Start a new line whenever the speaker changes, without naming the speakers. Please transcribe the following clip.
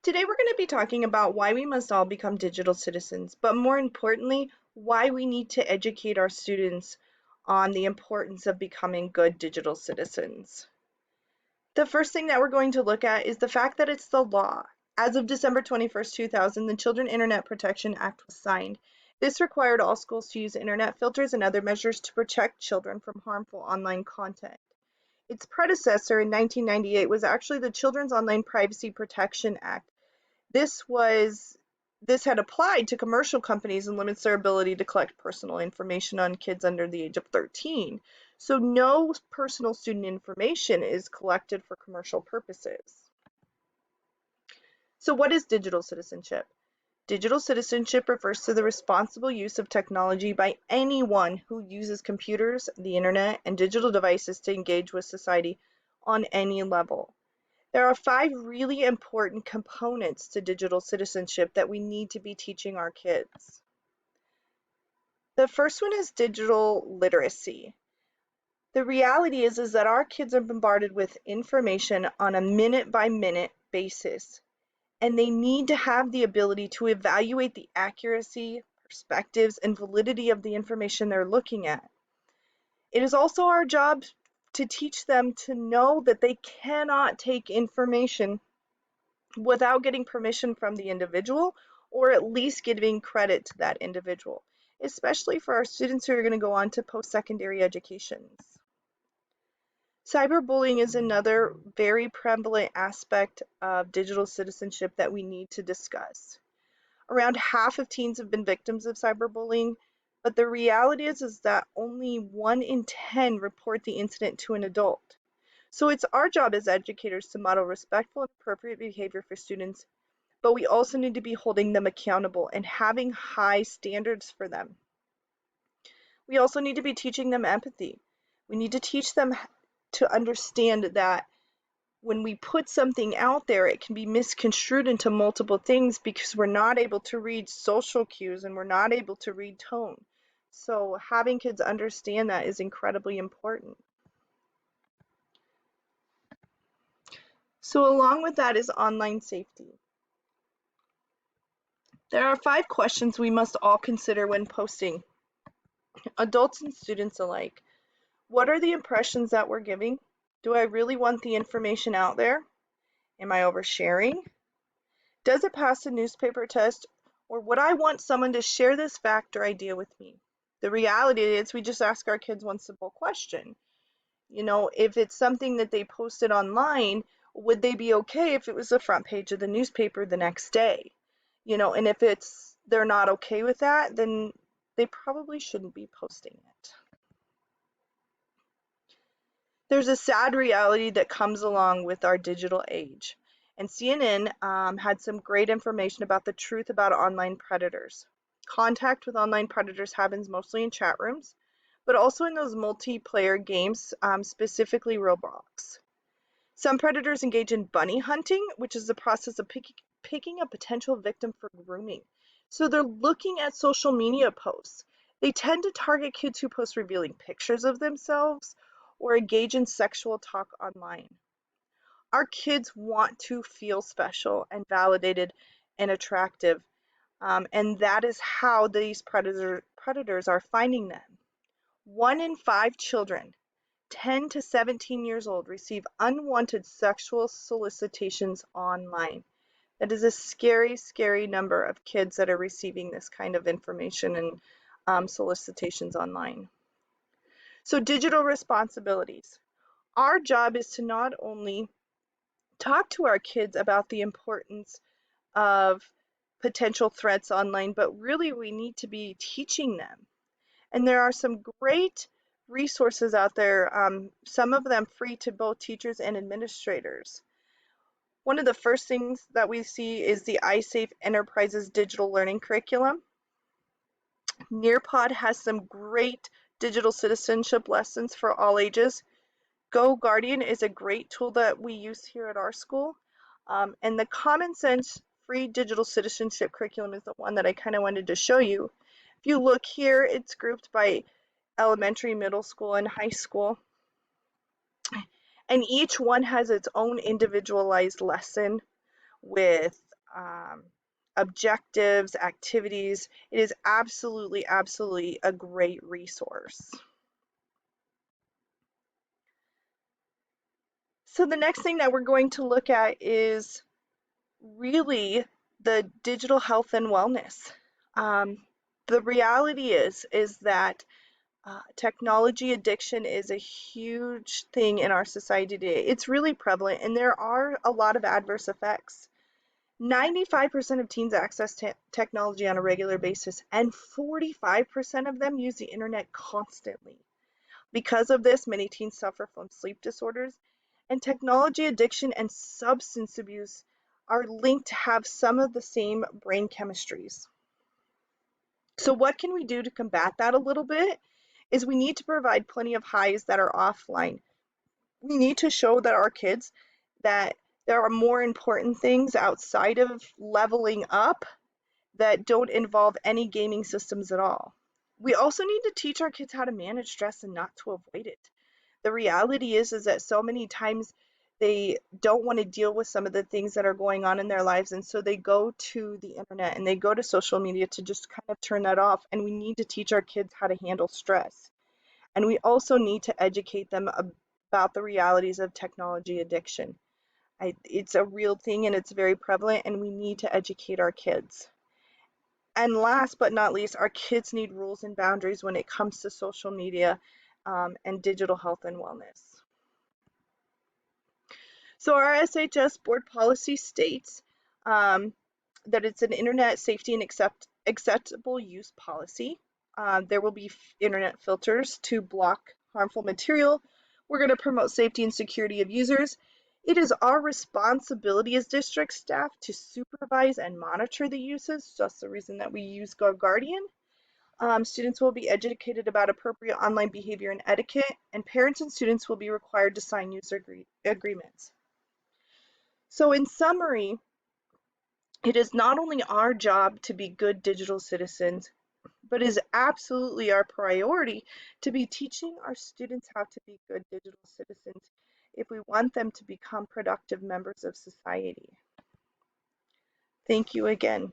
Today we're going to be talking about why we must all become digital citizens, but more importantly, why we need to educate our students on the importance of becoming good digital citizens. The first thing that we're going to look at is the fact that it's the law. As of December 21st, 2000, the Children Internet Protection Act was signed. This required all schools to use internet filters and other measures to protect children from harmful online content. Its predecessor in 1998 was actually the Children's Online Privacy Protection Act. This was this had applied to commercial companies and limits their ability to collect personal information on kids under the age of 13. So no personal student information is collected for commercial purposes. So what is digital citizenship? Digital citizenship refers to the responsible use of technology by anyone who uses computers, the internet, and digital devices to engage with society on any level. There are 5 really important components to digital citizenship that we need to be teaching our kids. The first one is digital literacy. The reality is that our kids are bombarded with information on a minute-by-minute basis, and they need to have the ability to evaluate the accuracy, perspectives, and validity of the information they're looking at. It is also our job to teach them to know that they cannot take information without getting permission from the individual, or at least giving credit to that individual, especially for our students who are going to go on to post-secondary educations. Cyberbullying is another very prevalent aspect of digital citizenship that we need to discuss. Around half of teens have been victims of cyberbullying, but the reality is that only 1 in 10 report the incident to an adult. So it's our job as educators to model respectful and appropriate behavior for students, but we also need to be holding them accountable and having high standards for them. We also need to be teaching them empathy. We need to teach them to understand that when we put something out there, it can be misconstrued into multiple things because we're not able to read social cues and we're not able to read tone. So having kids understand that is incredibly important. So along with that is online safety. There are 5 questions we must all consider when posting, adults and students alike. What are the impressions that we're giving? Do I really want the information out there? Am I oversharing? Does it pass the newspaper test? Or would I want someone to share this fact or idea with me? The reality is we just ask our kids one simple question. If it's something that they posted online, would they be okay if it was the front page of the newspaper the next day? And if they're not okay with that, then they probably shouldn't be posting it. There's a sad reality that comes along with our digital age, and CNN had some great information about the truth about online predators. Contact with online predators happens mostly in chat rooms, but also in those multiplayer games, specifically Roblox. Some predators engage in bunny hunting, which is the process of picking a potential victim for grooming. So they're looking at social media posts. They tend to target kids who post revealing pictures of themselves or engage in sexual talk online. Our kids want to feel special and validated and attractive, and that is how these predators are finding them. 1 in 5 children 10 to 17 years old receive unwanted sexual solicitations online. That is a scary, scary number of kids that are receiving this kind of information and solicitations online. So digital responsibilities. Our job is to not only talk to our kids about the importance of potential threats online, but really we need to be teaching them. And there are some great resources out there, some of them free to both teachers and administrators. One of the first things that we see is the iSafe Enterprises digital learning curriculum. Nearpod has some great digital citizenship lessons for all ages. Go Guardian is a great tool that we use here at our school. And the Common Sense free digital citizenship curriculum is the one that I kind of wanted to show you. If you look here, it's grouped by elementary, middle school, and high school. And each one has its own individualized lesson with um, objectives, activities. It is absolutely, absolutely a great resource. So the next thing that we're going to look at is really the digital health and wellness. Um, the reality is that technology addiction is a huge thing in our society today. It's really prevalent, and there are a lot of adverse effects. 95% of teens access technology on a regular basis, and 45% of them use the internet constantly. Because of this, many teens suffer from sleep disorders, and technology addiction and substance abuse are linked to have some of the same brain chemistries. So, what can we do to combat that a little bit? Is we need to provide plenty of highs that are offline. We need to show that our kids that there are more important things outside of leveling up that don't involve any gaming systems at all. We also need to teach our kids how to manage stress and not to avoid it. The reality is that so many times they don't want to deal with some of the things that are going on in their lives, and so they go to the internet and they go to social media to just kind of turn that off. And we need to teach our kids how to handle stress. And we also need to educate them about the realities of technology addiction. It's a real thing and it's very prevalent, and we need to educate our kids. And last but not least, our kids need rules and boundaries when it comes to social media and digital health and wellness. So our SHS board policy states um, that it's an internet safety and acceptable use policy. There will be internet filters to block harmful material. We're going to promote safety and security of users. It is our responsibility as district staff to supervise and monitor the uses. That's the reason that we use GovGuardian. Students will be educated about appropriate online behavior and etiquette, and parents and students will be required to sign user agreements. So in summary, it is not only our job to be good digital citizens, but it is absolutely our priority to be teaching our students how to be good digital citizens if we want them to become productive members of society. Thank you again.